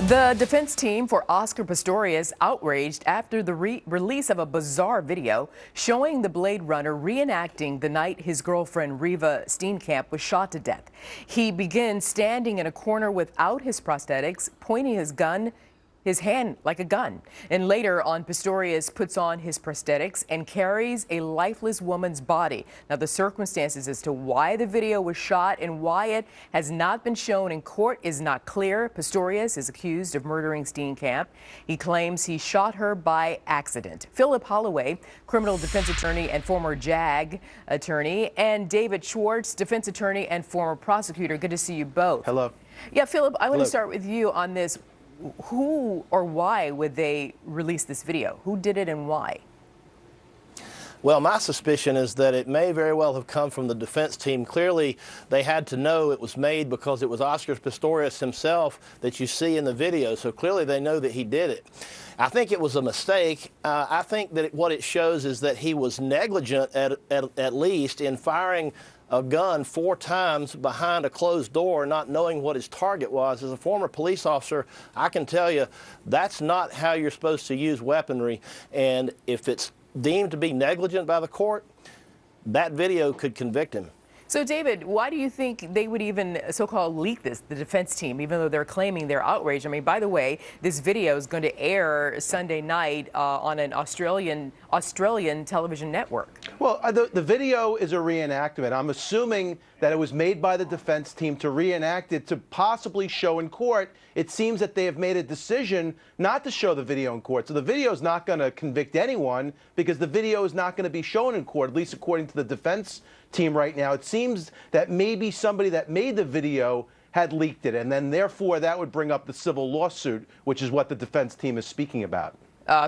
The defense team for Oscar Pistorius outraged after the release of a bizarre video showing the Blade Runner reenacting the night his girlfriend Riva Steenkamp was shot to death. He begins standing in a corner without his prosthetics, pointing his hand like a gun. And later on, Pistorius puts on his prosthetics and carries a lifeless woman's body. Now, the circumstances as to why the video was shot and why it has not been shown in court is not clear. Pistorius is accused of murdering Steenkamp. He claims he shot her by accident. Philip Holloway, criminal defense attorney and former JAG attorney, and David Schwartz, defense attorney and former prosecutor. Good to see you both. Hello. Yeah, Philip, I want to start with you on this. Who or why would they release this video? Who did it and why? Well, my suspicion is that it may very well have come from the defense team. Clearly, they had to know it was made because it was Oscar Pistorius himself that you see in the video. So clearly they know that he did it. I think it was a mistake. I think that what it shows is that he was negligent at least in firing a gun 4 times behind a closed door, not knowing what his target was. As a former police officer, I can tell you that's not how you're supposed to use weaponry. And if it's deemed to be negligent by the court, that video could convict him. So, David, why do you think they would even so-called leak this, the defense team, even though they're claiming they're outraged? I mean, by the way, this video is going to air Sunday night on an Australian television network. Well, the video is a reenactment. I'm assuming that it was made by the defense team to reenact it to possibly show in court. It seems that they have made a decision not to show the video in court. So the video is not going to convict anyone because the video is not going to be shown in court, at least according to the defense team right now. It seems that maybe somebody that made the video had leaked it, and then therefore that would bring up the civil lawsuit, which is what the defense team is speaking about.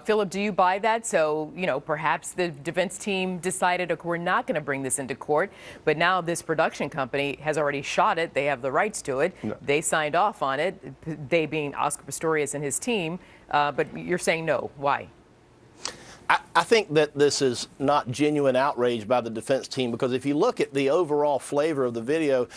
Philip, do you buy that? So, you know, perhaps the defense team decided, okay, we're not going to bring this into court, but now this production company has already shot it. They have the rights to it. No. They signed off on it, they being Oscar Pistorius and his team, but you're saying no. Why? I think that this is not genuine outrage by the defense team, because if you look at the overall flavor of the video,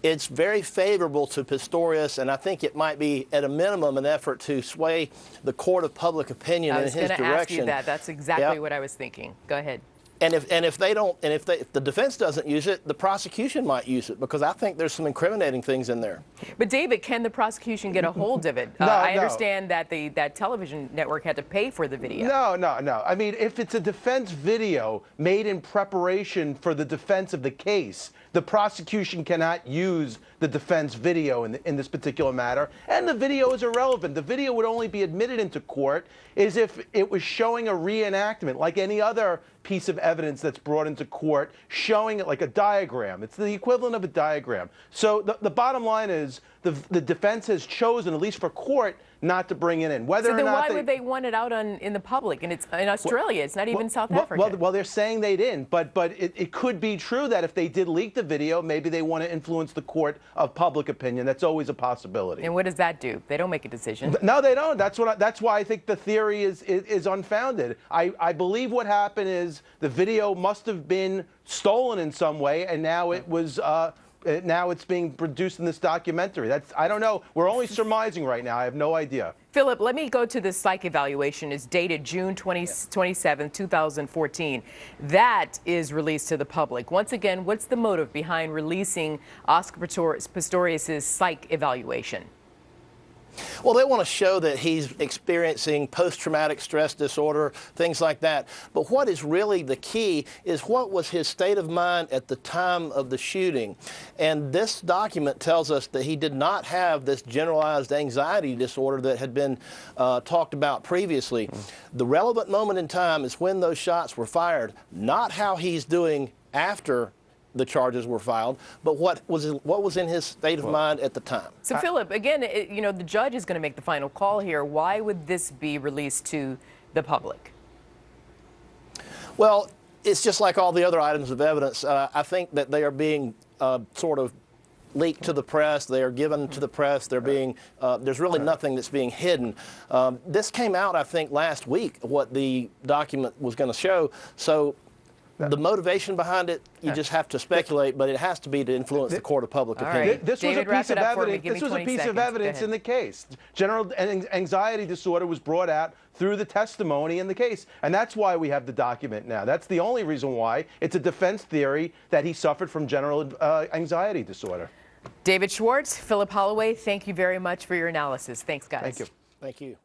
it's very favorable to Pistorius, and I think it might be, at a minimum, an effort to sway the court of public opinion in his direction. I was going to ask you that. That's exactly what I was thinking. Go ahead. And if the defense doesn't use it, the prosecution might use it, because I think there's some incriminating things in there. But David, can the prosecution get a hold of it? I understand that that television network had to pay for the video. No. I mean, if it's a defense video made in preparation for the defense of the case, the prosecution cannot use the defense video in this particular matter, and the video is irrelevant. The video would only be admitted into court is if it was showing a reenactment, like any other piece of evidence that's brought into court, showing it like a diagram. It's the equivalent of a diagram. So the bottom line is the defense has chosen, at least for court, not to bring it in. Whether so then or not why would they want it out in the public? And it's in Australia. It's not even South Africa. Well, they're saying they didn't. But it could be true that if they did leak the video, maybe they want to influence the court of public opinion. That's always a possibility. And what does that do? They don't make a decision. No, they don't. That's why I think the theory is unfounded. I believe what happened is the video must have been stolen in some way, and now it was. Now it's being produced in this documentary. I don't know. We're only surmising right now. I have no idea. Philip, let me go to the psych evaluation. It's dated June 27, 2014. That is released to the public. Once again, what's the motive behind releasing Oscar Pistorius' psych evaluation? Well, they want to show that he's experiencing post-traumatic stress disorder, things like that. But what is really the key is what was his state of mind at the time of the shooting. And this document tells us that he did not have this generalized anxiety disorder that had been talked about previously. The relevant moment in time is when those shots were fired, not how he's doing after the charges were filed, but what was in his state of mind at the time. So, Philip, again, you know, the judge is going to make the final call here. Why would this be released to the public? Well, it's just like all the other items of evidence. I think that they are being sort of leaked to the press. They are given to the press. They're being, there's really nothing that's being hidden. This came out, I think, last week, what the document was going to show. So The motivation behind it, you just have to speculate, but it has to be to influence the court of public opinion. This was a piece of evidence. This was a piece of evidence in the case. General anxiety disorder was brought out through the testimony in the case, and that's why we have the document now. That's the only reason why. It's a defense theory that he suffered from general anxiety disorder. David Schwartz, Philip Holloway, thank you very much for your analysis. Thanks, guys. Thank you. Thank you.